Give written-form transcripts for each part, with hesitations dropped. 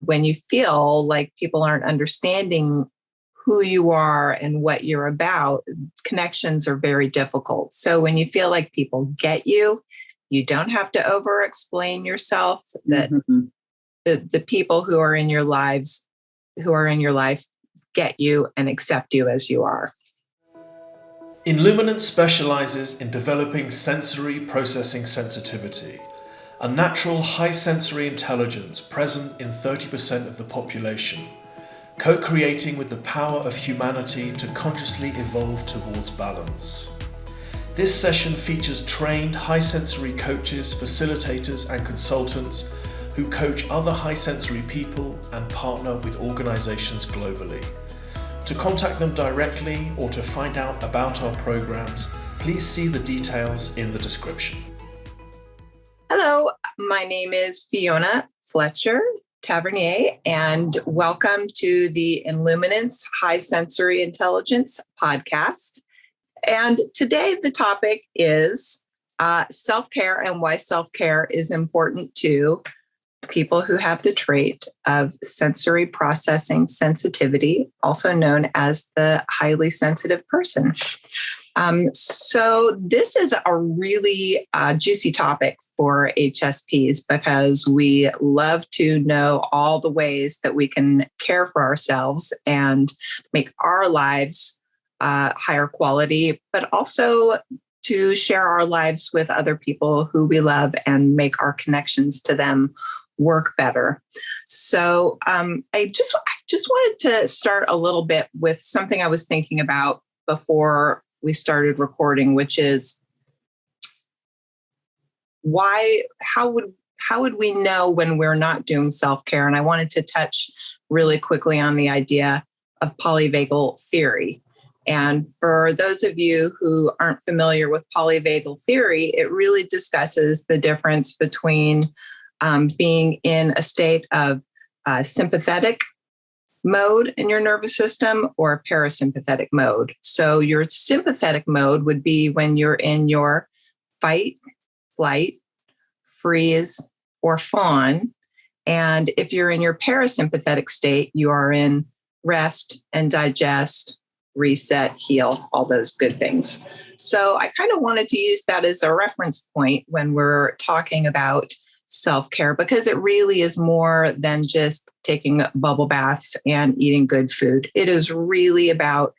when you feel like people aren't understanding who you are and what you're about, connections are very difficult. So when you feel like people get you, you don't have to over explain yourself, that the people who are in your life get you and accept you as you are. Inluminance specializes in developing sensory processing sensitivity, a natural high sensory intelligence present in 30% of the population, co-creating with the power of humanity to consciously evolve towards balance. This session features trained high sensory coaches, facilitators and consultants who coach other high sensory people and partner with organizations globally. To contact them directly or to find out about our programs, please see the details in the description. Hello, my name is Fiona Fletcher, Tavernier, and welcome to the Inluminance High Sensory Intelligence podcast. And today the topic is self-care and why self-care is important to people who have the trait of sensory processing sensitivity, also known as the highly sensitive person. So this is a really juicy topic for HSPs because we love to know all the ways that we can care for ourselves and make our lives higher quality, but also to share our lives with other people who we love and make our connections to them work better. So I just wanted to start a little bit with something I was thinking about before we started recording, which is how would we know when we're not doing self-care? And I wanted to touch really quickly on the idea of polyvagal theory. And for those of you who aren't familiar with polyvagal theory, it really discusses the difference between being in a state of sympathetic mode in your nervous system or parasympathetic mode. So your sympathetic mode would be when you're in your fight, flight, freeze, or fawn. And if you're in your parasympathetic state, you are in rest and digest, reset, heal, all those good things. So I kind of wanted to use that as a reference point when we're talking about self-care, because it really is more than just taking bubble baths and eating good food. It is really about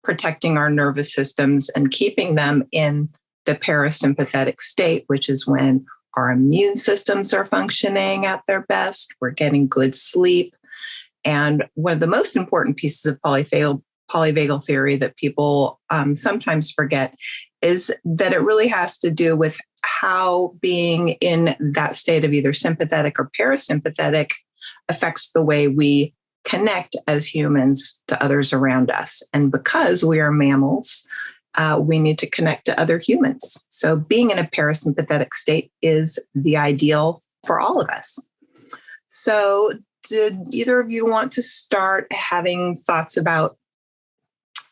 protecting our nervous systems and keeping them in the parasympathetic state, which is when our immune systems are functioning at their best. We're getting good sleep. And one of the most important pieces of polyvagal theory that people sometimes forget is that it really has to do with how being in that state of either sympathetic or parasympathetic affects the way we connect as humans to others around us. And because we are mammals, we need to connect to other humans. So being in a parasympathetic state is the ideal for all of us. So did either of you want to start having thoughts about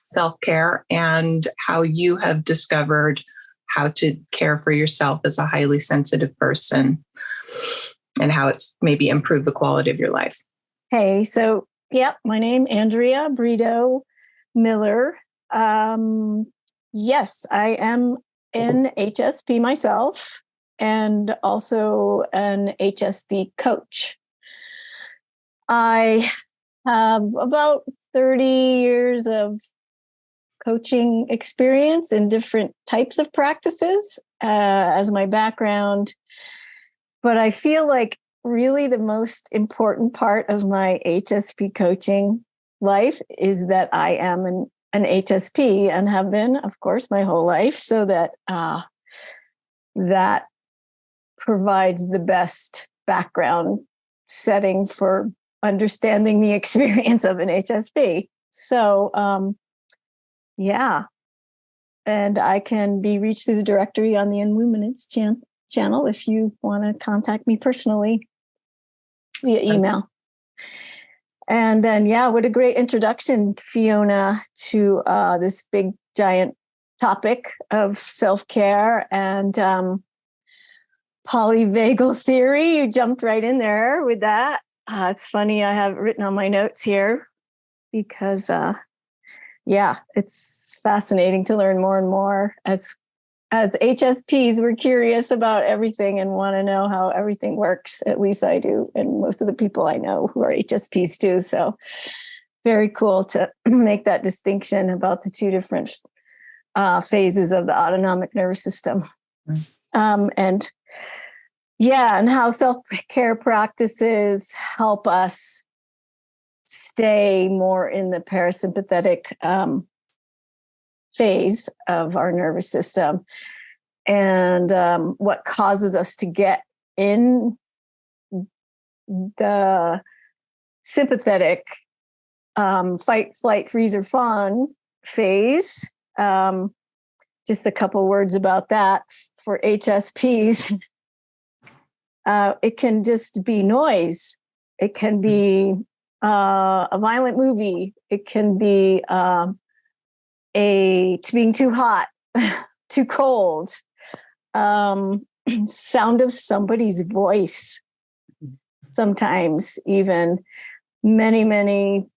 self-care and how you have discovered how to care for yourself as a highly sensitive person and how it's maybe improved the quality of your life? Hey, so, my name Andrea Brideau Miller. Yes, I am an HSP myself and also an HSP coach. I have about 30 years of coaching experience in different types of practices as my background. But I feel like really the most important part of my HSP coaching life is that I am an HSP and have been, of course, my whole life. So that that provides the best background setting for understanding the experience of an HSP. So, and I can be reached through the directory on the Inluminance channel if you want to contact me personally via email. And then, what a great introduction, Fiona, to this big, giant topic of self-care and polyvagal theory. You jumped right in there with that. It's funny. I have it written on my notes here because, it's fascinating to learn more and more. As HSPs, we're curious about everything and want to know how everything works. At least I do, and most of the people I know who are HSPs do. So very cool to make that distinction about the two different phases of the autonomic nervous system. And how self-care practices help us stay more in the parasympathetic phase of our nervous system, and what causes us to get in the sympathetic fight, flight, freeze, or fawn phase. Just a couple words about that for HSPs. It can just be noise. It can be a violent movie. It can be it's being too hot, too cold, sound of somebody's voice. Sometimes even many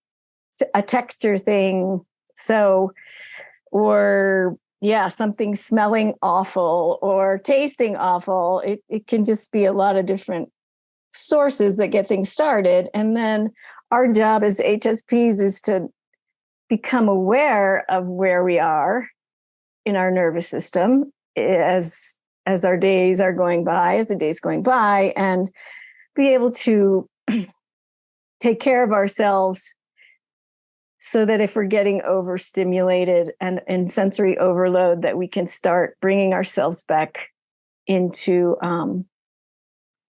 a texture thing. So, or something smelling awful or tasting awful. It can just be a lot of different sources that get things started. And then our job as HSPs is to become aware of where we are in our nervous system as our days are going by, as the day's going by, and be able to take care of ourselves so that if we're getting overstimulated and in sensory overload, that we can start bringing ourselves back into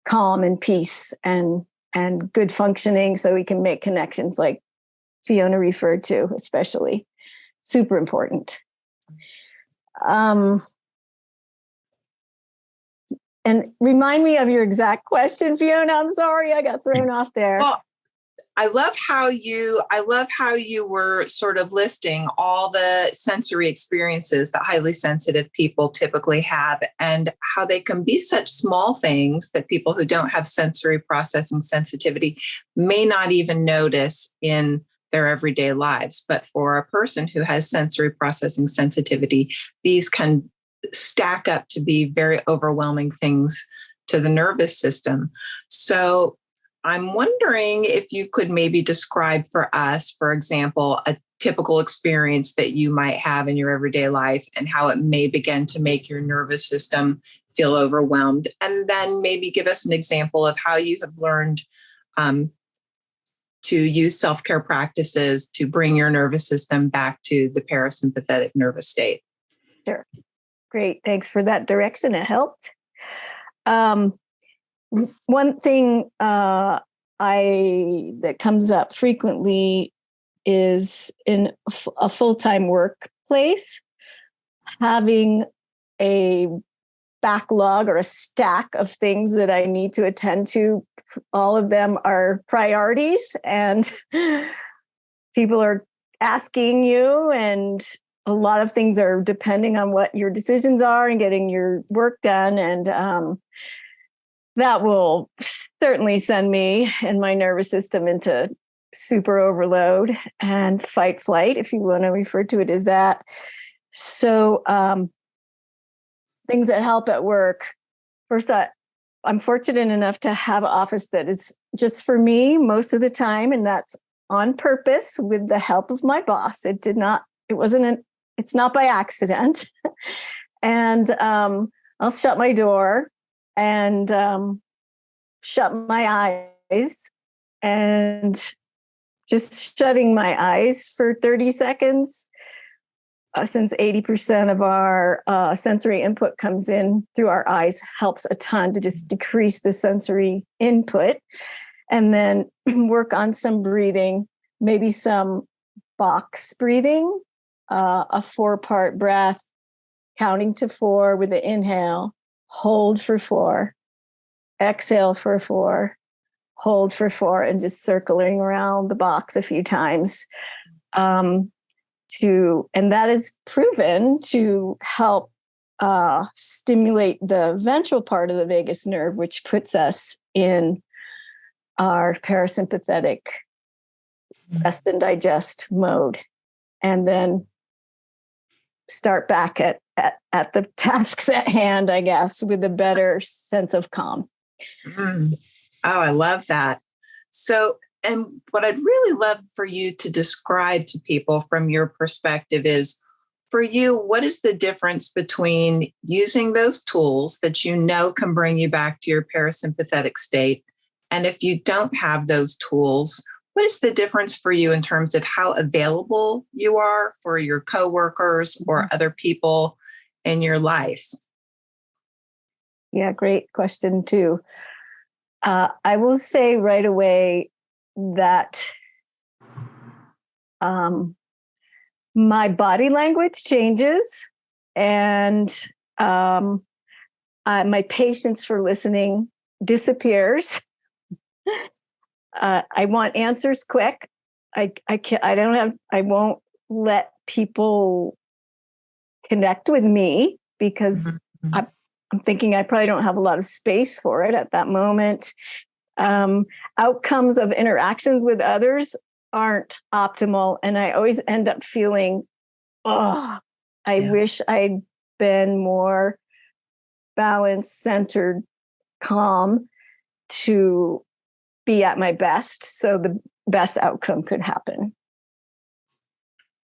calm and peace and good functioning, so we can make connections like Fiona referred to, especially. Super important. And remind me of your exact question, Fiona. I'm sorry, I got thrown off there. Well, I love how you were sort of listing all the sensory experiences that highly sensitive people typically have, and how they can be such small things that people who don't have sensory processing sensitivity may not even notice in their everyday lives. But for a person who has sensory processing sensitivity, these can stack up to be very overwhelming things to the nervous system. So I'm wondering if you could maybe describe for us, for example, a typical experience that you might have in your everyday life and how it may begin to make your nervous system feel overwhelmed. And then maybe give us an example of how you have learned to use self-care practices to bring your nervous system back to the parasympathetic nervous state. Sure. Great. Thanks for that direction. It helped. One thing that comes up frequently is in a full-time workplace, having a backlog or a stack of things that I need to attend to. All of them are priorities, and people are asking you, and a lot of things are depending on what your decisions are and getting your work done. And that will certainly send me and my nervous system into super overload and fight flight, if you want to refer to it as that. So things that help at work. First, I'm fortunate enough to have an office that is just for me most of the time, and that's on purpose with the help of my boss. It's not by accident. And I'll shut my door and shut my eyes, and just shutting my eyes for 30 seconds, since 80% of our sensory input comes in through our eyes, helps a ton to just decrease the sensory input. And then work on some breathing, maybe some box breathing, a 4-part breath, counting to 4 with the inhale, hold for 4, exhale for 4, hold for 4, and just circling around the box a few times. And that is proven to help stimulate the ventral part of the vagus nerve, which puts us in our parasympathetic rest and digest mode, and then start back at the tasks at hand, I guess, with a better sense of calm. Mm. Oh, I love that. So, and what I'd really love for you to describe to people from your perspective is, for you, what is the difference between using those tools that you know can bring you back to your parasympathetic state? And if you don't have those tools, what is the difference for you in terms of how available you are for your coworkers or other people in your life? Yeah, great question too. I will say right away that my body language changes, and my patience for listening disappears. I want answers quick. I won't let people connect with me because I'm thinking I probably don't have a lot of space for it at that moment. Outcomes of interactions with others aren't optimal. And I always end up feeling, I wish I'd been more balanced, centered, calm to be at my best so the best outcome could happen.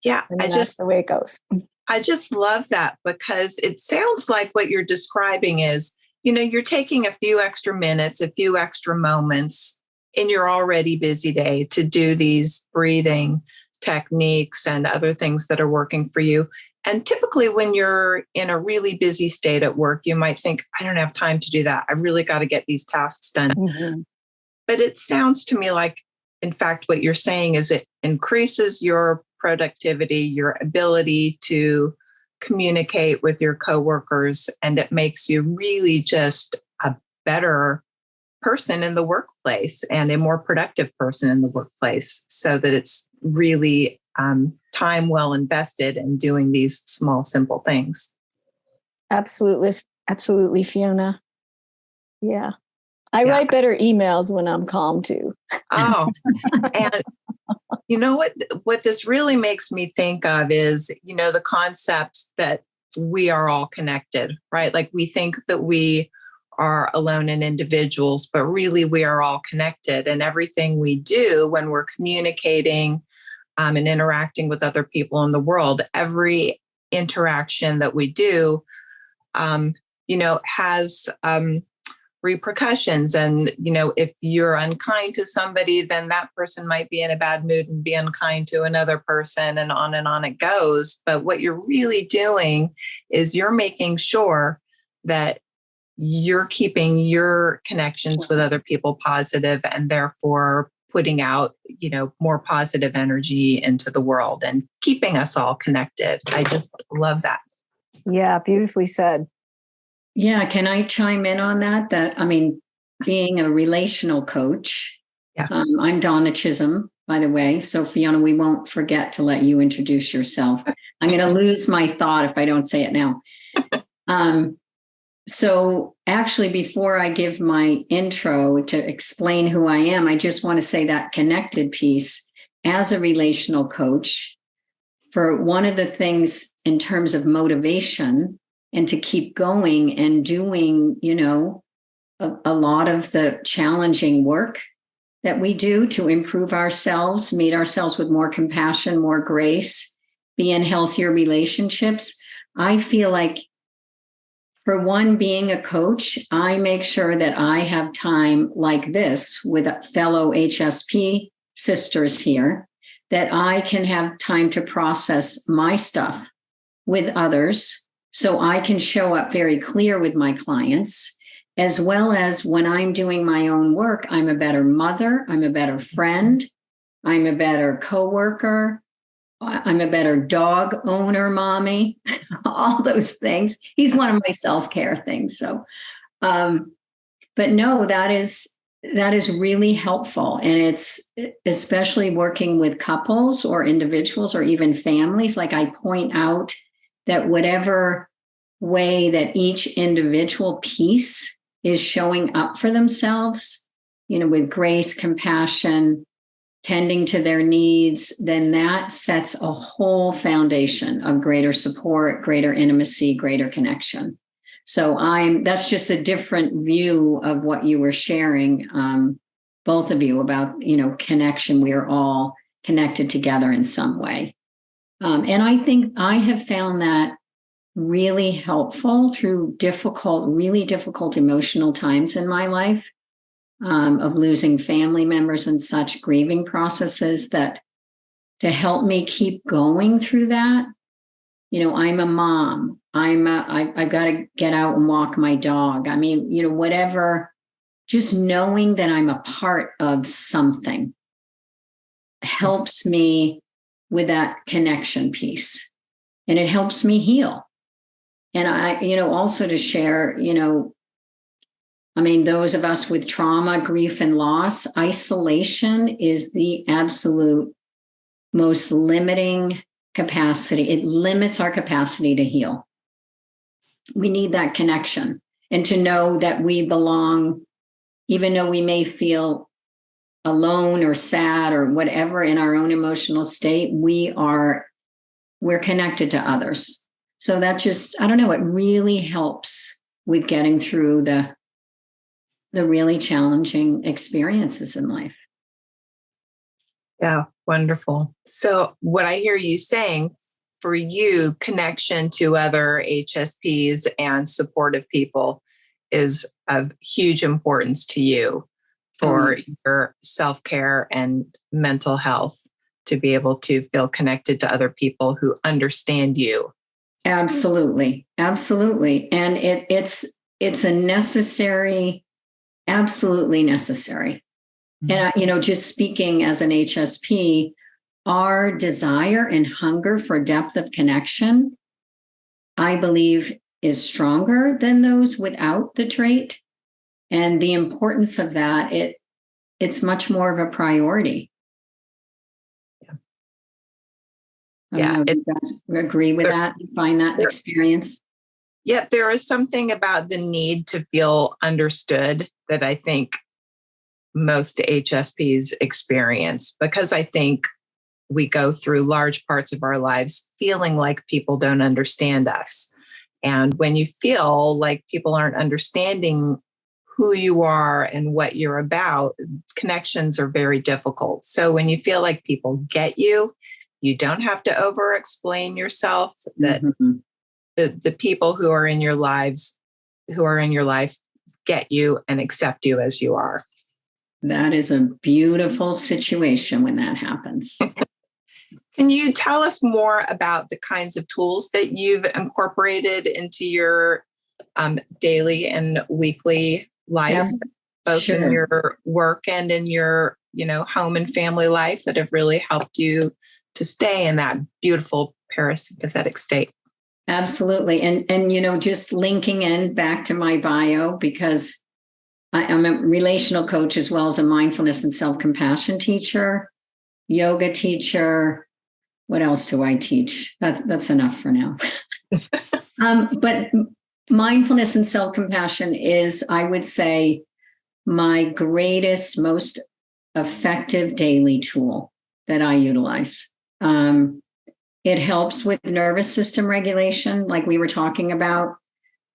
Yeah, that's the way it goes. I just love that, because it sounds like what you're describing is, you're taking a few extra minutes, a few extra moments in your already busy day to do these breathing techniques and other things that are working for you. And typically when you're in a really busy state at work, you might think, I don't have time to do that. I really got to get these tasks done. Mm-hmm. But it sounds to me like, in fact, what you're saying is it increases your productivity, your ability to communicate with your coworkers, and it makes you really just a better person in the workplace and a more productive person in the workplace, so that it's really time well invested in doing these small, simple things. Absolutely. Absolutely, Fiona. Yeah. I write better emails when I'm calm too. Oh, and you know what this really makes me think of is, the concept that we are all connected, right? Like we think that we are alone and individuals, but really we are all connected. And everything we do when we're communicating and interacting with other people in the world, every interaction that we do, has repercussions. And, if you're unkind to somebody, then that person might be in a bad mood and be unkind to another person, and on it goes. But what you're really doing is you're making sure that you're keeping your connections with other people positive, and therefore putting out, more positive energy into the world and keeping us all connected. I just love that. Yeah, beautifully said. Yeah, can I chime in on that? Being a relational coach, I'm Donna Chisholm, by the way. So Fiona, we won't forget to let you introduce yourself. I'm going to lose my thought if I don't say it now. So actually, before I give my intro to explain who I am, I just want to say that connected piece as a relational coach, for one of the things in terms of motivation and to keep going and doing, a lot of the challenging work that we do to improve ourselves, meet ourselves with more compassion, more grace, be in healthier relationships. I feel like, for one, being a coach, I make sure that I have time like this with fellow HSP sisters here, that I can have time to process my stuff with others, so I can show up very clear with my clients, as well as when I'm doing my own work, I'm a better mother, I'm a better friend, I'm a better coworker, I'm a better dog owner, mommy, all those things. He's one of my self-care things. So, but no, that is really helpful. And it's especially working with couples or individuals or even families. Like I point out that whatever way that each individual piece is showing up for themselves, with grace, compassion, tending to their needs, then that sets a whole foundation of greater support, greater intimacy, greater connection. So that's just a different view of what you were sharing, both of you, about, connection. We are all connected together in some way. And I think I have found that really helpful through really difficult emotional times in my life, of losing family members and such, grieving processes, that to help me keep going through that. I'm a mom. I've got to get out and walk my dog. I mean, whatever, just knowing that I'm a part of something helps me with that connection piece, and it helps me heal. And I, also to share, those of us with trauma, grief, and loss, isolation is the absolute most limiting capacity. It limits our capacity to heal. We need that connection, and to know that we belong, even though we may feel alone or sad or whatever in our own emotional state, we're connected to others. So that just, I don't know, it really helps with getting through the really challenging experiences in life. Yeah, wonderful. So what I hear you saying, for you, connection to other HSPs and supportive people is of huge importance to you for your self-care and mental health, to be able to feel connected to other people who understand you. Absolutely. Absolutely. And it's a necessary, absolutely necessary. And, just speaking as an HSP, our desire and hunger for depth of connection, I believe, is stronger than those without the trait. And the importance of that, it's much more of a priority. Yeah. Do you guys agree with that? You find that experience? Yeah, there is something about the need to feel understood that I think most HSPs experience, because I think we go through large parts of our lives feeling like people don't understand us. And when you feel like people aren't understanding who you are and what you're about, connections are very difficult. So when you feel like people get you, you don't have to over-explain yourself, that the people who are in your life get you and accept you as you are. That is a beautiful situation when that happens. Can you tell us more about the kinds of tools that you've incorporated into your daily and weekly life, both in your work and in your, home and family life, that have really helped you to stay in that beautiful parasympathetic state? Absolutely. And just linking in back to my bio, because I'm a relational coach as well as a mindfulness and self-compassion teacher, yoga teacher. What else do I teach? That's enough for now. But mindfulness and self-compassion is, I would say, my greatest, most effective daily tool that I utilize. It helps with nervous system regulation, like we were talking about,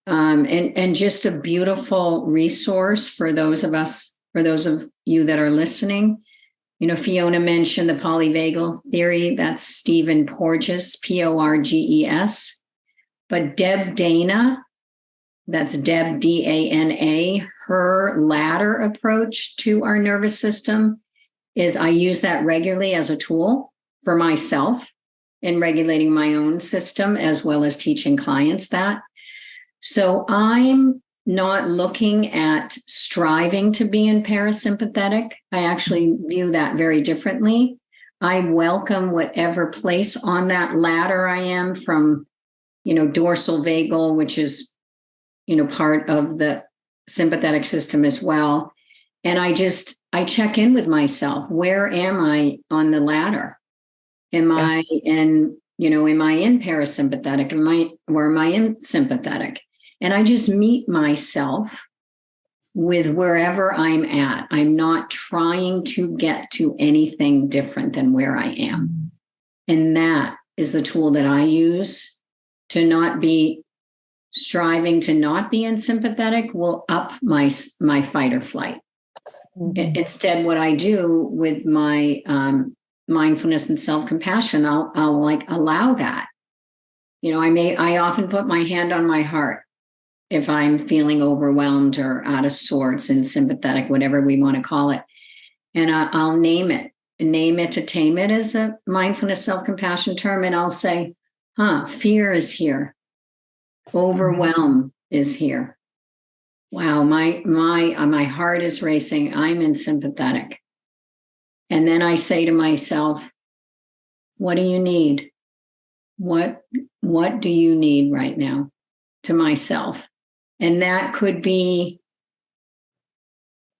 and just a beautiful resource for those of you that are listening. Fiona mentioned the polyvagal theory. That's Stephen Porges, Porges. But Deb Dana, that's Deb, Dana, her ladder approach to our nervous system is, I use that regularly as a tool for myself in regulating my own system, as well as teaching clients that. So I'm not looking at striving to be in parasympathetic. I actually view that very differently. I welcome whatever place on that ladder I am, from, dorsal vagal, which is, part of the sympathetic system as well. And I check in with myself. Where am I on the ladder? Am I in parasympathetic? Or am I in sympathetic? And I just meet myself with wherever I'm at. I'm not trying to get to anything different than where I am. And that is the tool that I use to not be striving to not be in sympathetic will up my fight or flight. Instead, what I do with my mindfulness and self-compassion, I'll like allow that. I often put my hand on my heart if I'm feeling overwhelmed or out of sorts and sympathetic, whatever we want to call it. And I'll name it to tame it as a mindfulness self-compassion term. And I'll say, fear is here. Overwhelm is here. Wow, my heart is racing. I'm in sympathetic. And then I say to myself, what do you need? What do you need right now? To myself. And that could be,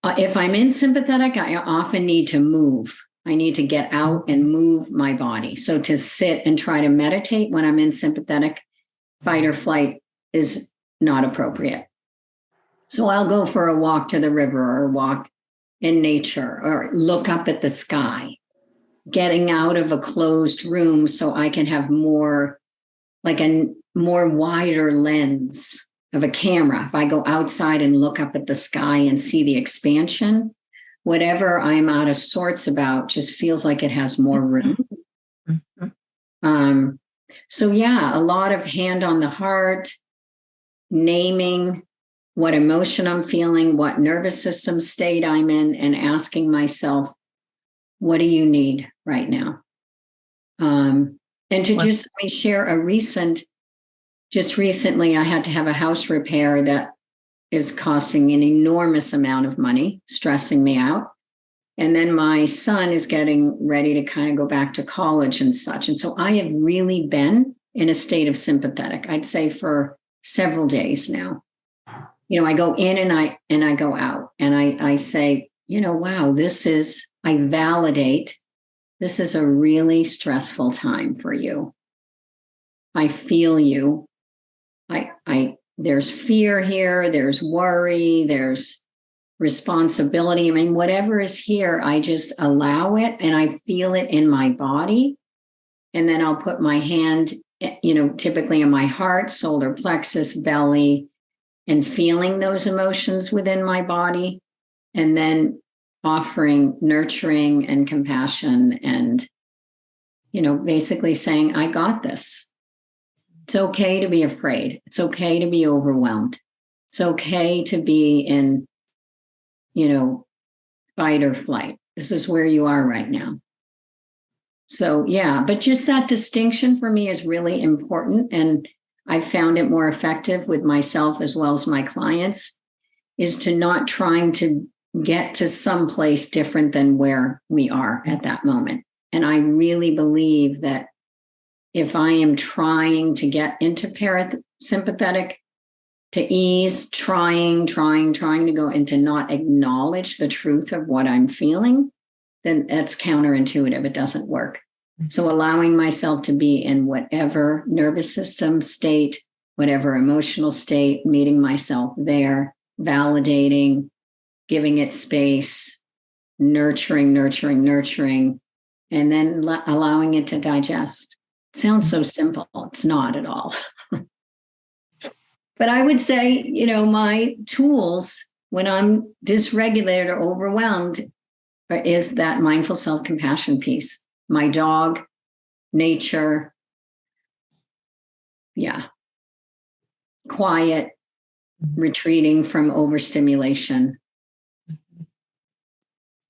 if I'm in sympathetic, I often need to move. I need to get out and move my body. So to sit and try to meditate when I'm in sympathetic, fight or flight is not appropriate. So I'll go for a walk to the river or walk in nature or look up at the sky, getting out of a closed room so I can have more, like a more wider lens of a camera. If I go outside and look up at the sky and see the expansion, whatever I'm out of sorts about just feels like it has more room. So yeah, a lot of hand on the heart, naming what emotion I'm feeling, what nervous system state I'm in, and asking myself, what do you need right now? And to just let me share just recently, I had to have a house repair that is costing an enormous amount of money, stressing me out. And then my son is getting ready to kind of go back to college and such. And so I have really been in a state of sympathetic, I'd say for several days now. I go in and I go out and I say, wow, I validate, this is a really stressful time for you. I feel you. There's fear here, there's worry, there's responsibility. I mean, whatever is here, I just allow it and I feel it in my body. And then I'll put my hand, typically in my heart, solar plexus, belly, and feeling those emotions within my body. And then offering nurturing and compassion and, basically saying, I got this. It's okay to be afraid. It's okay to be overwhelmed. It's okay to be in, fight or flight. This is where you are right now. So, yeah, but just that distinction for me is really important. And I've found it more effective with myself as well as my clients, is to not trying to get to some place different than where we are at that moment. And I really believe that if I am trying to get into parasympathetic, to ease, trying to go and to not acknowledge the truth of what I'm feeling, then that's counterintuitive. It doesn't work. So allowing myself to be in whatever nervous system state, whatever emotional state, meeting myself there, validating, giving it space, nurturing, and then allowing it to digest. It sounds so simple. It's not at all. But I would say, my tools when I'm dysregulated or overwhelmed is that mindful self-compassion piece. My dog, nature, quiet, retreating from overstimulation.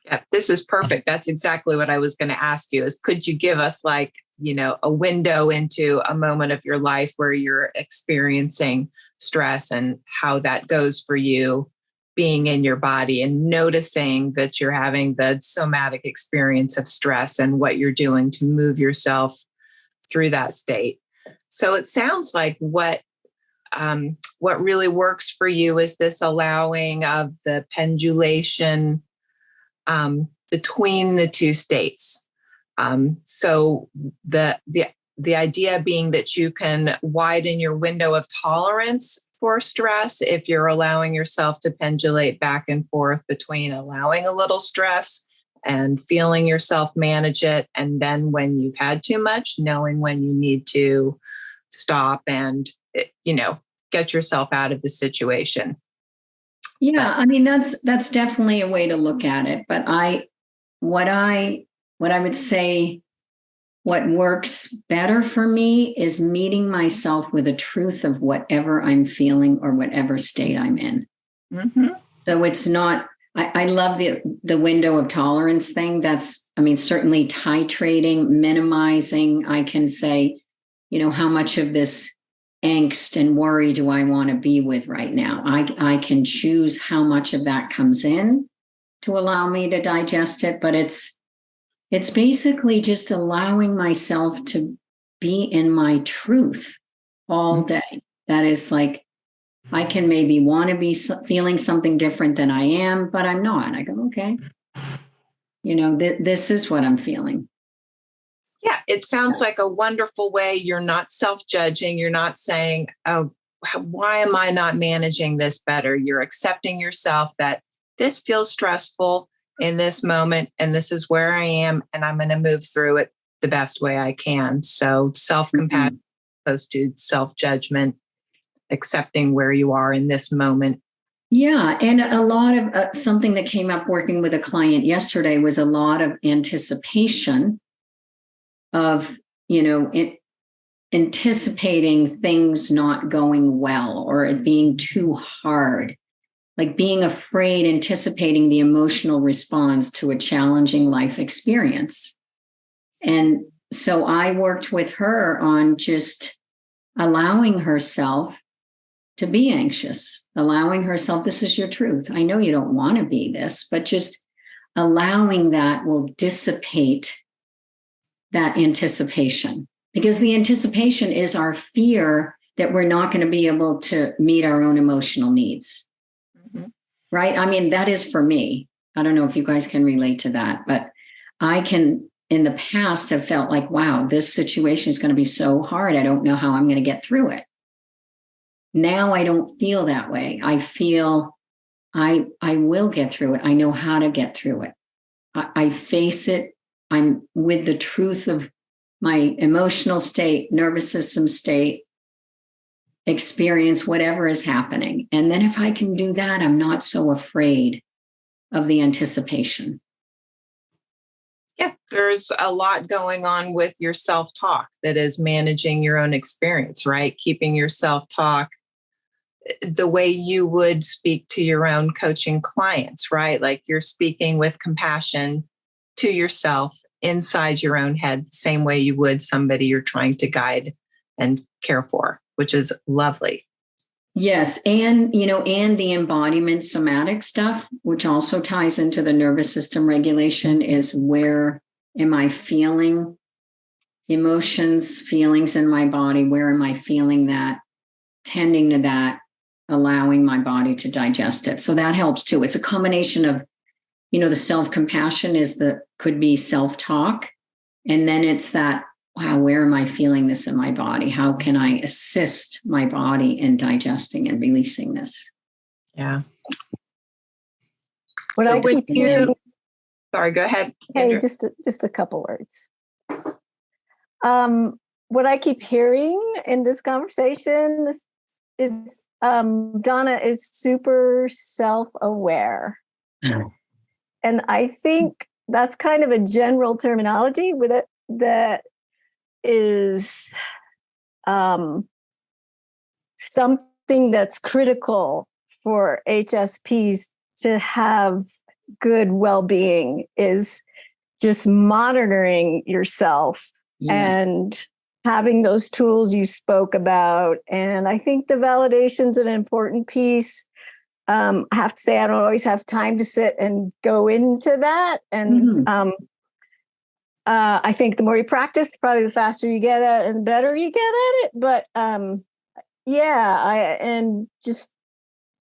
Yeah, this is perfect. That's exactly what I was going to ask you is, could you give us a window into a moment of your life where you're experiencing stress and how that goes for you being in your body and noticing that you're having the somatic experience of stress and what you're doing to move yourself through that state. So it sounds like what really works for you is this allowing of the pendulation between the two states. So the idea being that you can widen your window of tolerance for stress, if you're allowing yourself to pendulate back and forth between allowing a little stress and feeling yourself manage it. And then when you've had too much, knowing when you need to stop and, get yourself out of the situation. Yeah, I mean, that's definitely a way to look at it. But what I would say, what works better for me is meeting myself with the truth of whatever I'm feeling or whatever state I'm in. Mm-hmm. So it's not, I love the window of tolerance thing. That's, I mean, certainly titrating, minimizing. I can say, how much of this angst and worry do I want to be with right now? I can choose how much of that comes in to allow me to digest it, but it's basically just allowing myself to be in my truth all day. That is like, I can maybe want to be feeling something different than I am, but I'm not. I go, okay, this is what I'm feeling. Yeah, it sounds like a wonderful way. You're not self-judging. You're not saying, oh, why am I not managing this better? You're accepting yourself that this feels stressful in this moment, and this is where I am, and I'm going to move through it the best way I can. So self-compassion opposed to self-judgment, accepting where you are in this moment. Yeah. And a lot of something that came up working with a client yesterday was a lot of anticipation of, anticipating things not going well or it being too hard, like being afraid, anticipating the emotional response to a challenging life experience. And so I worked with her on just allowing herself to be anxious, allowing herself, this is your truth. I know you don't want to be this, but just allowing that will dissipate that anticipation, because the anticipation is our fear that we're not going to be able to meet our own emotional needs. Mm-hmm. Right? I mean, that is for me. I don't know if you guys can relate to that, but I can, in the past, have felt like, wow, this situation is going to be so hard. I don't know how I'm going to get through it. Now I don't feel that way. I feel I will get through it. I know how to get through it. I face it. I'm with the truth of my emotional state, nervous system state, experience, whatever is happening. And then if I can do that, I'm not so afraid of the anticipation. Yeah, there's a lot going on with your self-talk that is managing your own experience, right? Keeping your self-talk the way you would speak to your own coaching clients, right? Like you're speaking with compassion to yourself inside your own head, the same way you would somebody you're trying to guide and care for, which is lovely. Yes. And, and the embodiment somatic stuff, which also ties into the nervous system regulation, is where am I feeling emotions, feelings in my body? Where am I feeling that? Tending to that, allowing my body to digest it. So that helps too. It's a combination of, the self-compassion could be self-talk. And then it's that, wow, where am I feeling this in my body? How can I assist my body in digesting and releasing this? Yeah. Sorry, go ahead. Hey, just a couple words. What I keep hearing in this conversation is Donna is super self-aware. Oh. And I think that's kind of a general terminology with it that is something that's critical for HSPs to have good well-being, is just monitoring yourself. Yes. And having those tools you spoke about. And I think the validation's an important piece. I have to say, I don't always have time to sit and go into that. And I think the more you practice, probably the faster you get at it and the better you get at it. But and just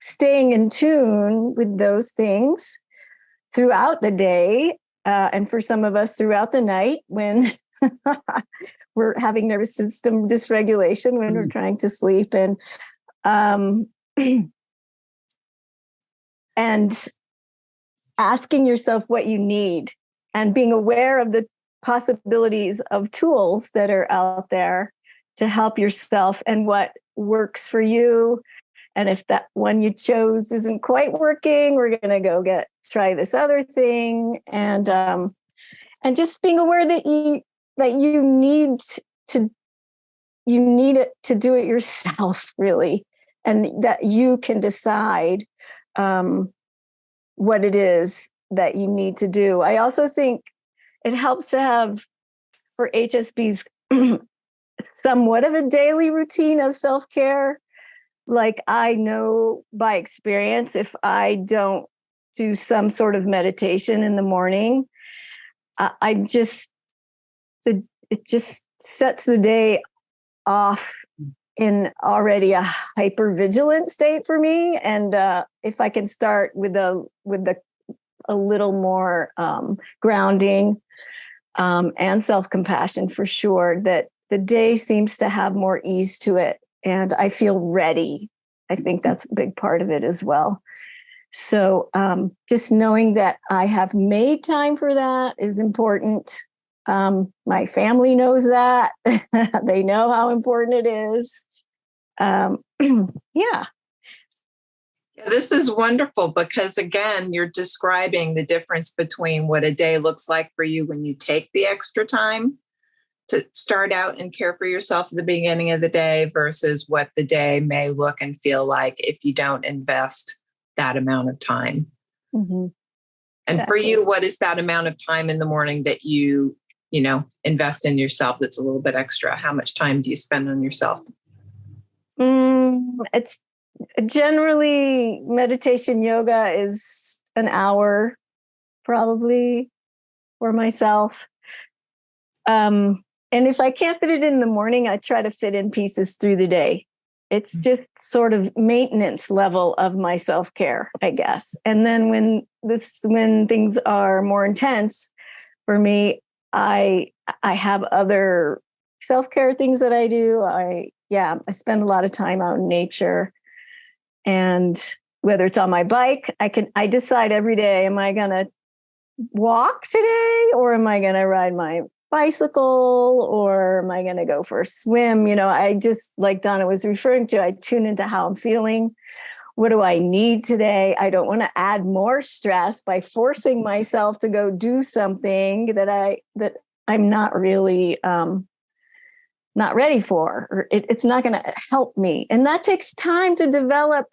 staying in tune with those things throughout the day. And for some of us throughout the night when we're having nervous system dysregulation, when we're trying to sleep. And and asking yourself what you need and being aware of the possibilities of tools that are out there to help yourself and what works for you. And if that one you chose isn't quite working, we're going to go try this other thing. And just being aware that you need it to do it yourself, really, and that you can decide what it is that you need to do. I also think it helps to have, for HSPs, somewhat of a daily routine of self-care. Like, I know by experience, if I don't do some sort of meditation in the morning, it just sets the day off in already a hypervigilant state for me. And if I can start with a little more grounding and self-compassion, for sure, that the day seems to have more ease to it. And I feel ready. I think that's a big part of it as well. So just knowing that I have made time for that is important. My family knows that. They know how important it is. Yeah. This is wonderful because, again, you're describing the difference between what a day looks like for you when you take the extra time to start out and care for yourself at the beginning of the day versus what the day may look and feel like if you don't invest that amount of time. Mm-hmm. And for you, what is that amount of time in the morning that you invest in yourself that's a little bit extra? How much time do you spend on yourself? It's generally meditation, yoga is an hour probably for myself. And if I can't fit it in the morning, I try to fit in pieces through the day. It's just sort of maintenance level of my self-care, I guess. And then when things are more intense for me, I have other self-care things that I do. I spend a lot of time out in nature. And whether it's on my bike, I decide every day, am I going to walk today or am I going to ride my bicycle or am I going to go for a swim? I just, like Donna was referring to, I tune into how I'm feeling. What do I need today? I don't want to add more stress by forcing myself to go do something that I'm not really not ready for, or it's not going to help me. And that takes time to develop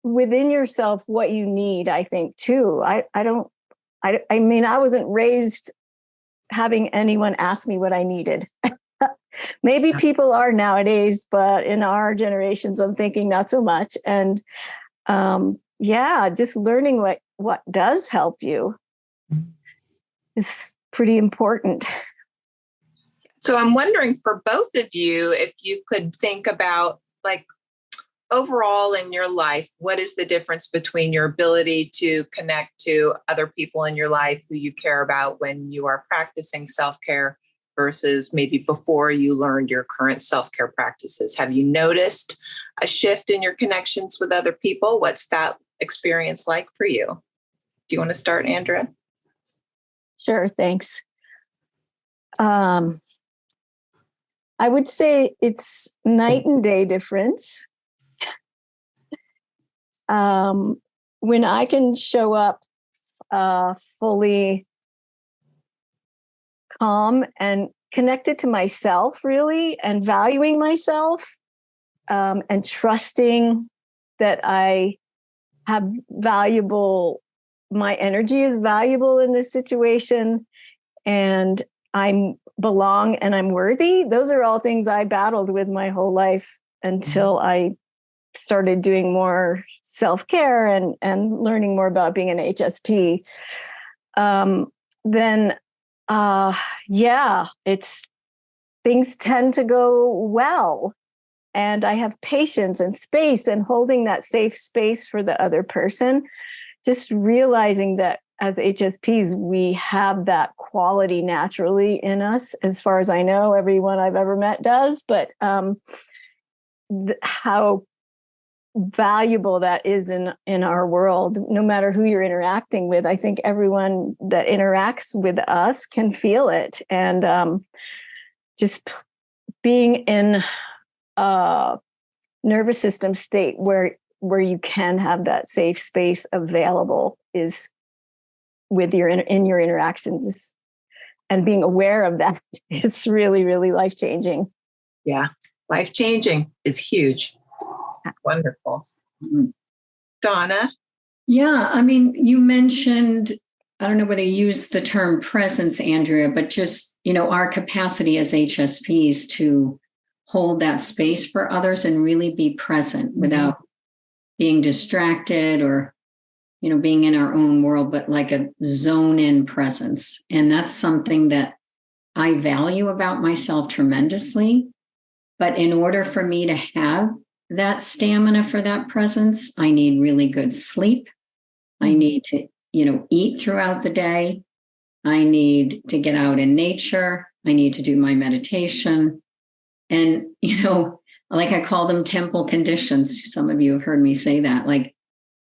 within yourself what you need, I think, too. I wasn't raised having anyone ask me what I needed. Maybe people are nowadays, but in our generations, I'm thinking not so much. And just learning what does help you is pretty important. So I'm wondering for both of you, if you could think about, like, overall in your life, what is the difference between your ability to connect to other people in your life who you care about when you are practicing self-care versus maybe before you learned your current self-care practices? Have you noticed a shift in your connections with other people? What's that experience like for you? Do you want to start, Andrea? Sure, thanks. I would say it's night and day difference. When I can show up fully calm and connected to myself, really, and valuing myself, and trusting that my energy is valuable in this situation, and I belong and I'm worthy. Those are all things I battled with my whole life until I started doing more self-care and learning more about being an HSP. Things tend to go well. And I have patience and space and holding that safe space for the other person. Just realizing that as HSPs, we have that quality naturally in us. As far as I know, everyone I've ever met does. But how valuable that is in our world, no matter who you're interacting with. I think everyone that interacts with us can feel it. And just being in a nervous system state where you can have that safe space available is with in your interactions, and being aware of that is really, really life-changing. Yeah. Life-changing is huge. Wonderful. Mm-hmm. Donna? Yeah, I mean, you mentioned, I don't know whether you use the term presence, Andrea, but just, our capacity as HSPs to hold that space for others and really be present without being distracted or, being in our own world, but like a zone in presence. And that's something that I value about myself tremendously. But in order for me to have that stamina for that presence, I need really good sleep. I need to, eat throughout the day. I need to get out in nature. I need to do my meditation. And, like I call them temple conditions. Some of you have heard me say that. Like,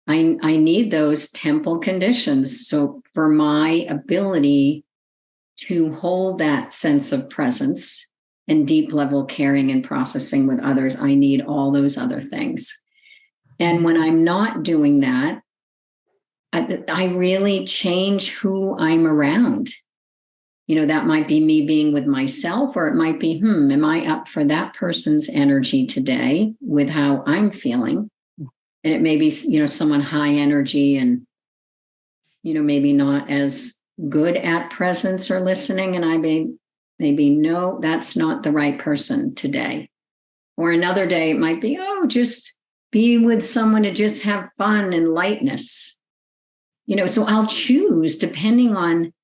I need those temple conditions. So for my ability to hold that sense of presence and deep level caring and processing with others, I need all those other things. And when I'm not doing that, I really change who I'm around. That might be me being with myself, or it might be, am I up for that person's energy today with how I'm feeling? And it may be, someone high energy and, maybe not as good at presence or listening. And I maybe, no, that's not the right person today. Or another day, it might be, just be with someone to just have fun and lightness. So I'll choose depending on,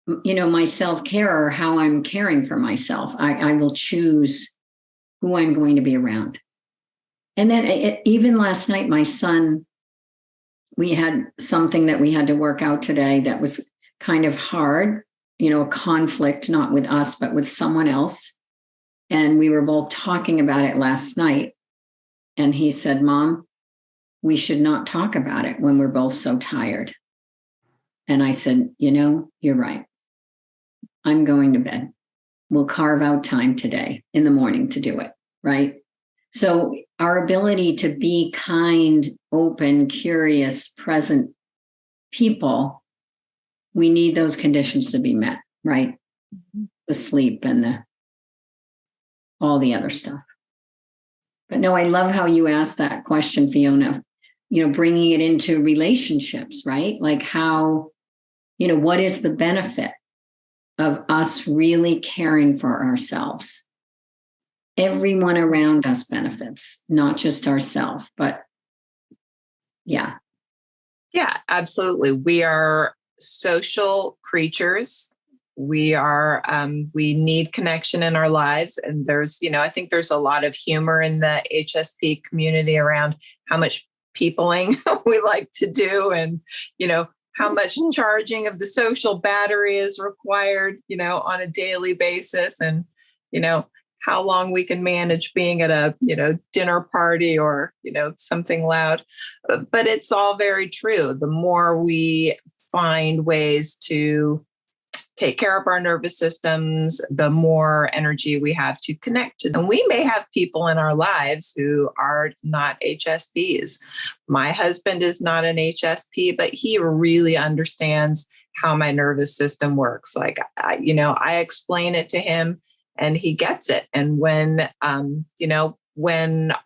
my self-care or how I'm caring for myself. I will choose who I'm going to be around. And then even last night, my son, we had something that we had to work out today that was kind of hard, a conflict, not with us, but with someone else. And we were both talking about it last night. And he said, Mom, we should not talk about it when we're both so tired. And I said, you're right. I'm going to bed. We'll carve out time today in the morning to do it, right? So our ability to be kind, open, curious, present people, we need those conditions to be met, right? The sleep and all the other stuff. But no, I love how you asked that question, Fiona, bringing it into relationships, right? Like how, what is the benefit of us really caring for ourselves? Everyone around us benefits, not just ourselves, but yeah. Yeah, absolutely. We are social creatures. We need connection in our lives. And there's, I think there's a lot of humor in the HSP community around how much peopling we like to do. And, how much charging of the social battery is required, on a daily basis. And, how long we can manage being at a, dinner party or, something loud. But it's all very true. The more we find ways to take care of our nervous systems, the more energy we have to connect to them. We may have people in our lives who are not HSPs. My husband is not an HSP, but he really understands how my nervous system works. Like, I explain it to him and he gets it. And when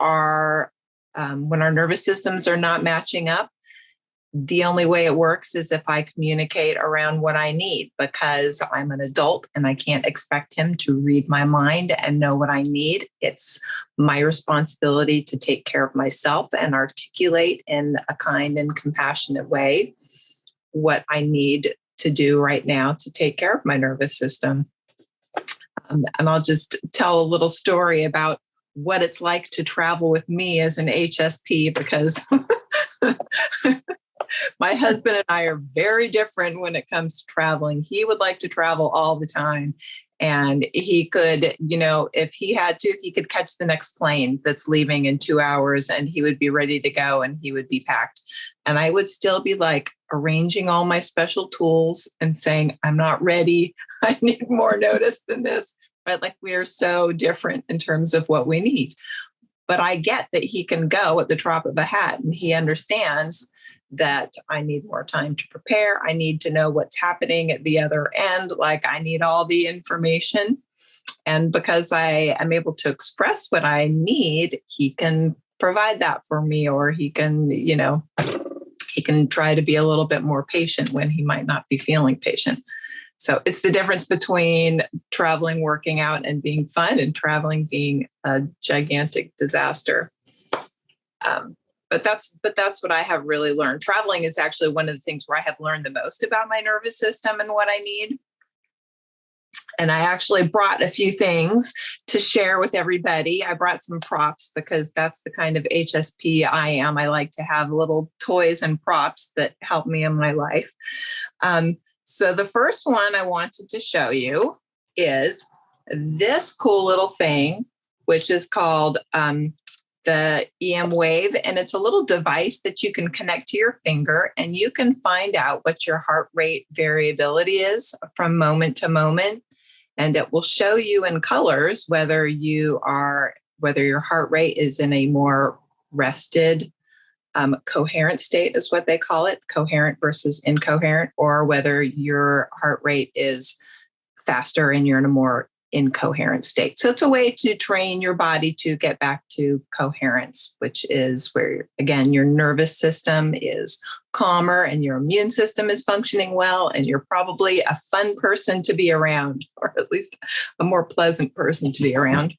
our nervous systems are not matching up, the only way it works is if I communicate around what I need, because I'm an adult and I can't expect him to read my mind and know what I need. It's my responsibility to take care of myself and articulate in a kind and compassionate way what I need to do right now to take care of my nervous system. And I'll just tell a little story about what it's like to travel with me as an HSP, because My husband and I are very different when it comes to traveling. He would like to travel all the time. And he could, if he had to, he could catch the next plane that's leaving in 2 hours and he would be ready to go and he would be packed. And I would still be like arranging all my special tools and saying, I'm not ready. I need more notice than this. But like we are so different in terms of what we need. But I get that he can go at the drop of a hat and he understands that I need more time to prepare. I need to know what's happening at the other end. Like I need all the information. And because I am able to express what I need, he can provide that for me, or he can, he can try to be a little bit more patient when he might not be feeling patient. So it's the difference between traveling, working out, and being fun, and traveling being a gigantic disaster. But that's what I have really learned. Traveling is actually one of the things where I have learned the most about my nervous system and what I need. And I actually brought a few things to share with everybody. I brought some props because that's the kind of HSP I am. I like to have little toys and props that help me in my life. So the first one I wanted to show you is this cool little thing, which is called the EM Wave. And it's a little device that you can connect to your finger, and you can find out what your heart rate variability is from moment to moment. And it will show you in colors whether your heart rate is in a more rested, coherent state is what they call it, coherent versus incoherent, or whether your heart rate is faster and you're in a more incoherent state. So it's a way to train your body to get back to coherence, which is where, again, your nervous system is calmer and your immune system is functioning well, and you're probably a fun person to be around, or at least a more pleasant person to be around.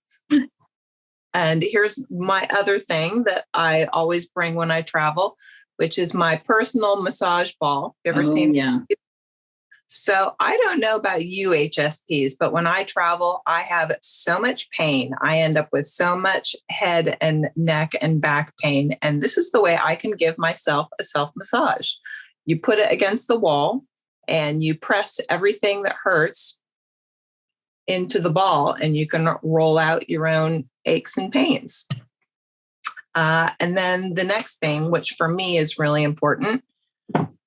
And here's my other thing that I always bring when I travel, which is my personal massage ball. You ever seen? Yeah. So I don't know about you HSPs, but when I travel, I have so much pain. I end up with so much head and neck and back pain. And this is the way I can give myself a self-massage. You put it against the wall and you press everything that hurts into the ball, and you can roll out your own aches and pains. And then the next thing, which for me is really important,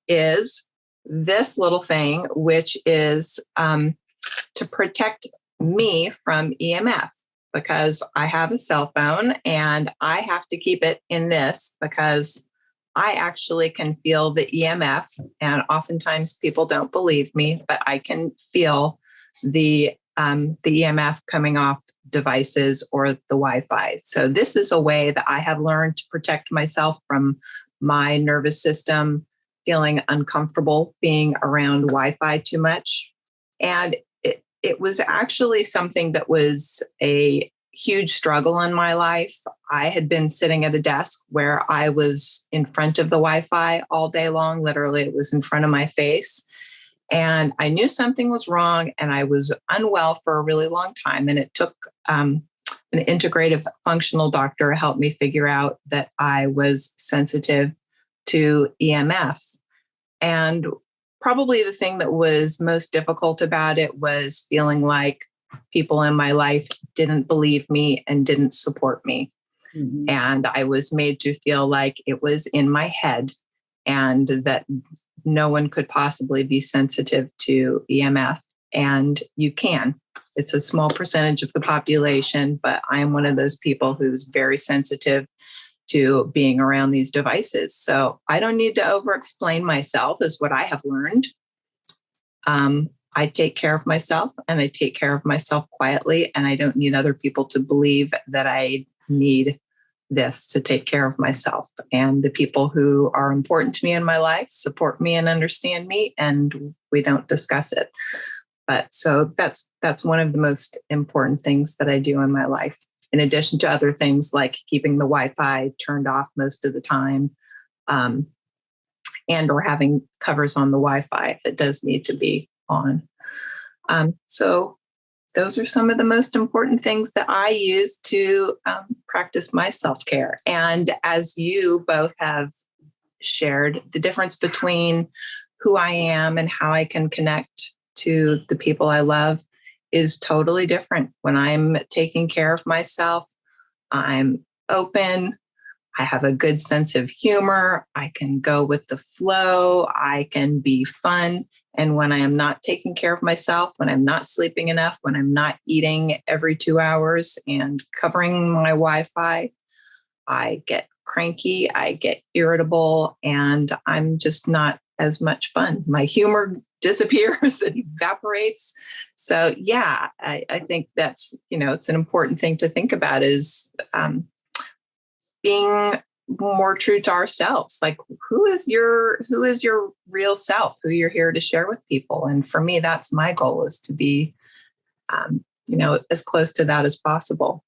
is this little thing, which is to protect me from EMF, because I have a cell phone and I have to keep it in this because I actually can feel the EMF. And oftentimes people don't believe me, but I can feel the EMF coming off devices or the Wi-Fi. So this is a way that I have learned to protect myself from my nervous system feeling uncomfortable being around Wi-Fi too much. And it was actually something that was a huge struggle in my life. I had been sitting at a desk where I was in front of the Wi-Fi all day long. Literally, it was in front of my face. And I knew something was wrong, and I was unwell for a really long time. And it took an integrative functional doctor to help me figure out that I was sensitive to EMF. And probably the thing that was most difficult about it was feeling like people in my life didn't believe me and didn't support me. Mm-hmm. And I was made to feel like it was in my head and that no one could possibly be sensitive to EMF. And you can. It's a small percentage of the population, but I am one of those people who's very sensitive to being around these devices. So I don't need to over-explain myself, is what I have learned. I take care of myself, and I take care of myself quietly, and I don't need other people to believe that I need this to take care of myself. And the people who are important to me in my life support me and understand me, and we don't discuss it. But so that's one of the most important things that I do in my life, in addition to other things like keeping the Wi-Fi turned off most of the time, and or having covers on the Wi-Fi if it does need to be on. So those are some of the most important things that I use to practice my self-care. And as you both have shared, the difference between who I am and how I can connect to the people I love is totally different. When I'm taking care of myself, I'm open. I have a good sense of humor. I can go with the flow. I can be fun. And when I am not taking care of myself, when I'm not sleeping enough, when I'm not eating every 2 hours and covering my Wi-Fi, I get cranky, I get irritable, and I'm just not as much fun. My humor disappears, it evaporates. So yeah, I think that's, it's an important thing to think about is being more true to ourselves. Like who is your real self, who you're here to share with people. And for me, that's my goal, is to be, as close to that as possible.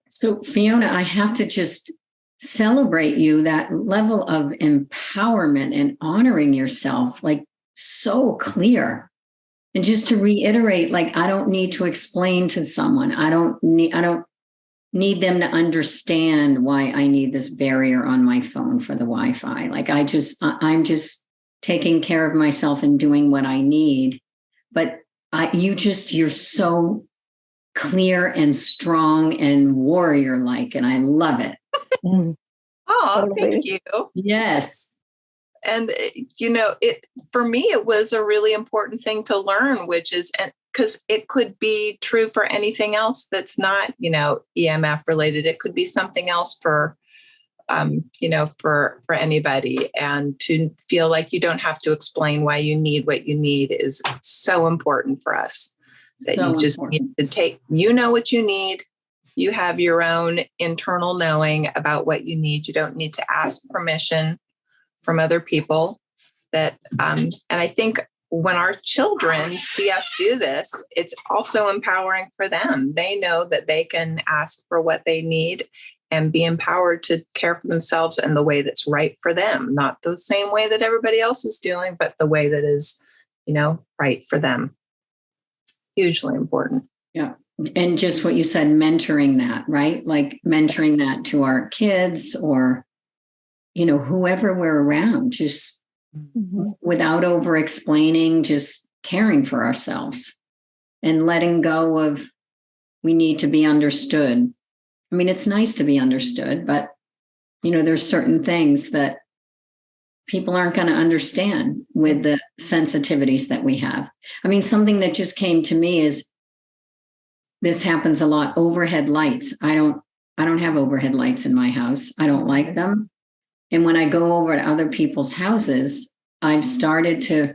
So Fiona, I have to just celebrate you, that level of empowerment and honoring yourself, like so clear. And just to reiterate, like, I don't need to explain to someone. I don't need them to understand why I need this barrier on my phone for the Wi-Fi. Like I'm just taking care of myself and doing what I need. But you're so clear and strong and warrior-like, and I love it. Oh, thank you. Yes. And, for me, it was a really important thing to learn, which is, because it could be true for anything else that's not, EMF related. It could be something else for anybody. And to feel like you don't have to explain why you need what you need is so important for us. That so you just important. Need to know what you need. You have your own internal knowing about what you need. You don't need to ask permission from other people. And I think when our children see us do this, it's also empowering for them. They know that they can ask for what they need and be empowered to care for themselves in the way that's right for them, not the same way that everybody else is doing, but the way that is, right for them. Hugely important. Yeah. And just what you said, mentoring that, right? Like mentoring that to our kids or, whoever we're around, just without over explaining, just caring for ourselves and letting go of, we need to be understood. I mean, it's nice to be understood, but, there's certain things that people aren't going to understand with the sensitivities that we have. I mean, something that just came to me is, this happens a lot, overhead lights. I don't have overhead lights in my house. I don't like them. And when I go over to other people's houses, I've started to,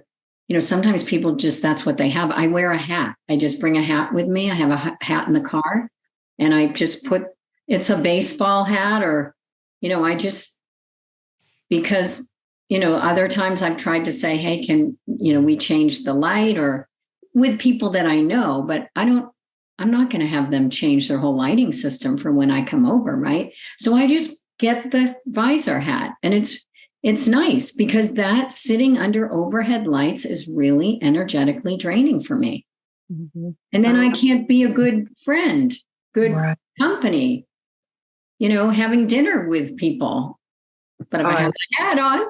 sometimes people just, that's what they have. I wear a hat. I just bring a hat with me. I have a hat in the car and I just it's a baseball hat or, because, other times I've tried to say, hey, can, we change the light or with people that I know, but I'm not going to have them change their whole lighting system for when I come over, right? So I just get the visor hat, and it's nice because that sitting under overhead lights is really energetically draining for me. Mm-hmm. And then I can't be a good friend, good company, having dinner with people. But if I have my hat on.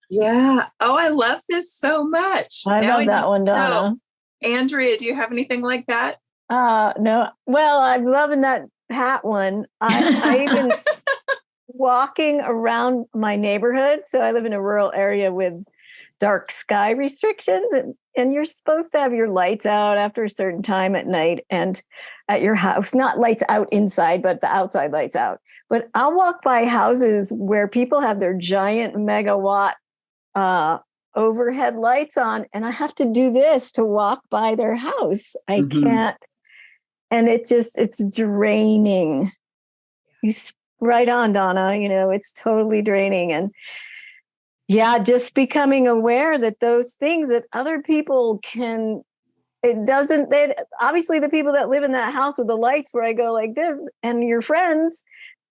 Yeah. Oh, I love this so much. I love that one, Donna. Andrea, do you have anything like that? No. Well, I'm loving that hat one. I even walking around my neighborhood. So I live in a rural area with dark sky restrictions, and you're supposed to have your lights out after a certain time at night and at your house, not lights out inside, but the outside lights out. But I'll walk by houses where people have their giant megawatt overhead lights on, and I have to do this to walk by their house. I can't. And it's draining. Right on, Donna. It's totally draining. And yeah, just becoming aware that those things that other people obviously the people that live in that house with the lights where I go like this and your friends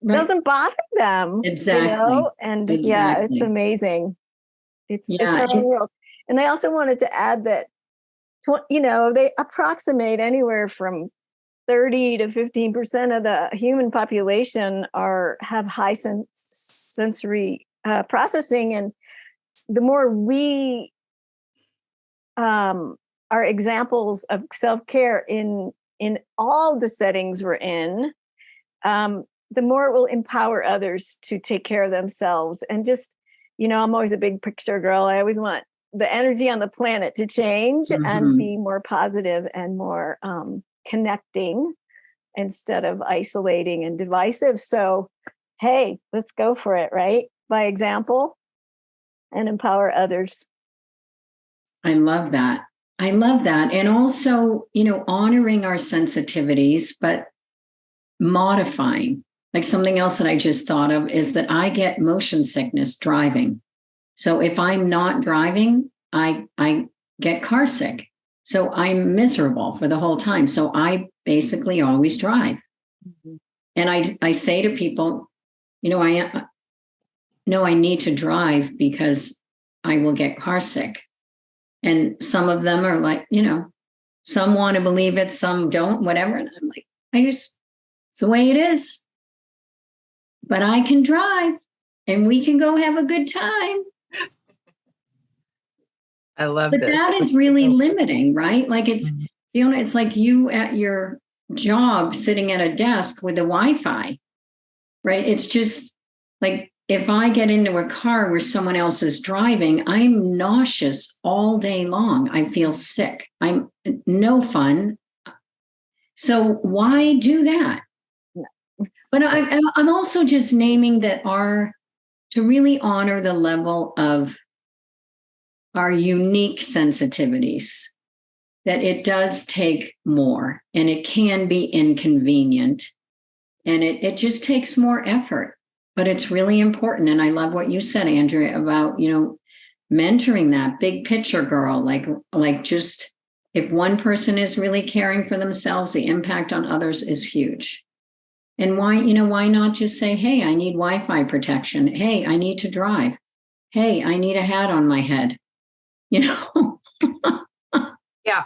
doesn't bother them. Exactly. And yeah, it's amazing. It's our world. And I also wanted to add that, they approximate anywhere from 30 to 15% of the human population have high sensory processing, and the more we are examples of self-care in all the settings we're in, the more it will empower others to take care of themselves. And just, I'm always a big picture girl. I always want the energy on the planet to change and be more positive and more connecting instead of isolating and divisive. So, hey, let's go for it, right? By example, and empower others. I love that. And also, honoring our sensitivities, but modifying. Like, something else that I just thought of is that I get motion sickness driving. So if I'm not driving, I get car sick. So I'm miserable for the whole time. So I basically always drive. Mm-hmm. And I say to people, I need to drive because I will get car sick. And some of them are like, some want to believe it, some don't, whatever. And I'm like, it's the way it is. But I can drive and we can go have a good time. I love but this. But that is really limiting, right? Like, it's, Fiona, it's like you at your job sitting at a desk with a Wi-Fi, right? It's just like, if I get into a car where someone else is driving, I'm nauseous all day long. I feel sick. I'm no fun. So why do that? But I'm also just naming that to really honor the level of our unique sensitivities, that it does take more and it can be inconvenient and it just takes more effort, but it's really important. And I love what you said, Andrea, about, mentoring that big picture girl, like just if one person is really caring for themselves, the impact on others is huge. And why not just say, hey, I need Wi-Fi protection. Hey, I need to drive. Hey, I need a hat on my head. Yeah.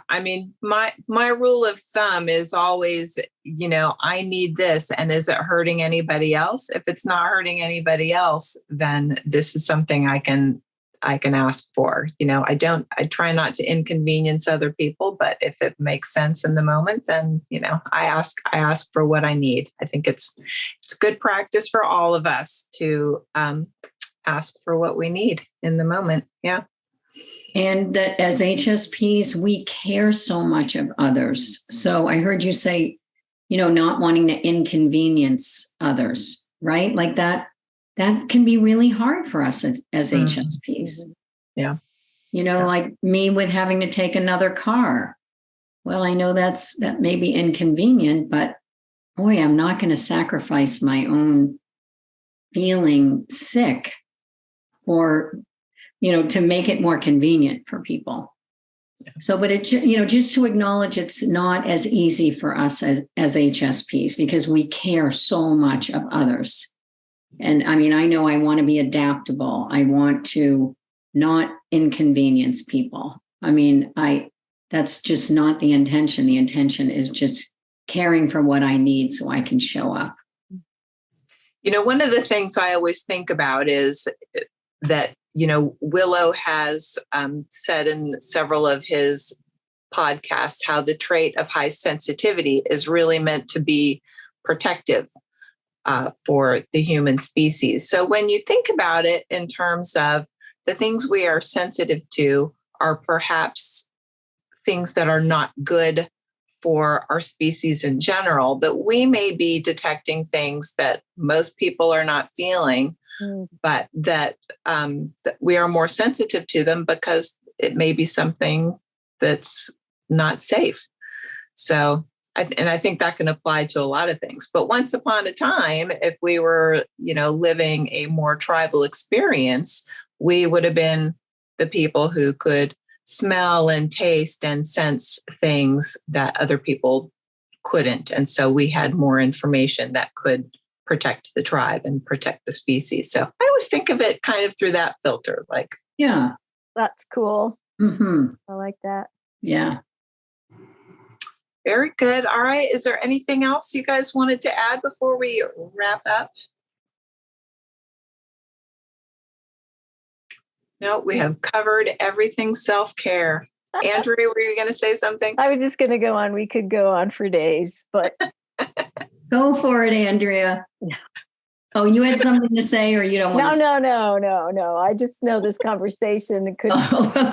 I mean, my rule of thumb is always, I need this. And is it hurting anybody else? If it's not hurting anybody else, then this is something I can ask for. I try not to inconvenience other people, but if it makes sense in the moment, then, I ask for what I need. I think it's good practice for all of us to ask for what we need in the moment. Yeah. And that as HSPs, we care so much of others. So I heard you say, not wanting to inconvenience others, right? Like that can be really hard for us as HSPs. Yeah. Like me with having to take another car. Well, I know that may be inconvenient, but boy, I'm not going to sacrifice my own feeling sick for, to make it more convenient for people. Yeah. So, but just to acknowledge it's not as easy for us as HSPs because we care so much of others. And I mean, I know I want to be adaptable. I want to not inconvenience people. I mean, that's just not the intention. The intention is just caring for what I need so I can show up. One of the things I always think about is that, Willow has said in several of his podcasts how the trait of high sensitivity is really meant to be protective for the human species. So when you think about it in terms of the things we are sensitive to are perhaps things that are not good for our species in general, but we may be detecting things that most people are not feeling, but that we are more sensitive to them because it may be something that's not safe. So, I think that can apply to a lot of things. But once upon a time, if we were, living a more tribal experience, we would have been the people who could smell and taste and sense things that other people couldn't. And so we had more information that could protect the tribe and protect the species. So I always think of it kind of through that filter. Like, yeah, that's cool. Mm-hmm. I like that. Yeah. Very good. All right. Is there anything else you guys wanted to add before we wrap up? No, we have covered everything self-care. Andrea, were you going to say something? I was just going to go on. We could go on for days, but Go for it, Andrea. Oh, you had something to say, or you don't want to? No. I just know this conversation could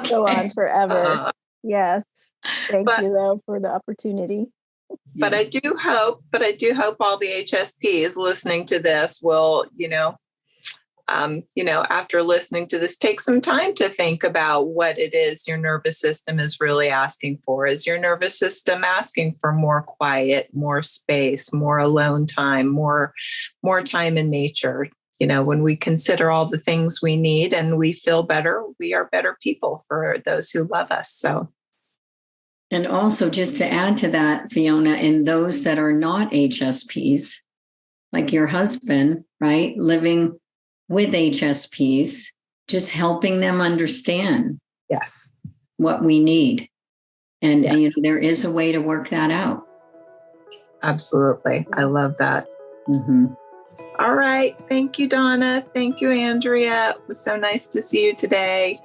go on forever. Yes. Thank you, though, for the opportunity. But I do hope all the HSPs listening to this will, after listening to this, take some time to think about what it is your nervous system is really asking for. Is your nervous system asking for more quiet, more space, more alone time, more time in nature? When we consider all the things we need and we feel better, we are better people for those who love us. So. And also, just to add to that, Fiona, and those that are not HSPs, like your husband, right, living with HSPs, just helping them understand what we need. And there is a way to work that out. Absolutely. I love that. Mm-hmm. All right. Thank you, Donna. Thank you, Andrea. It was so nice to see you today.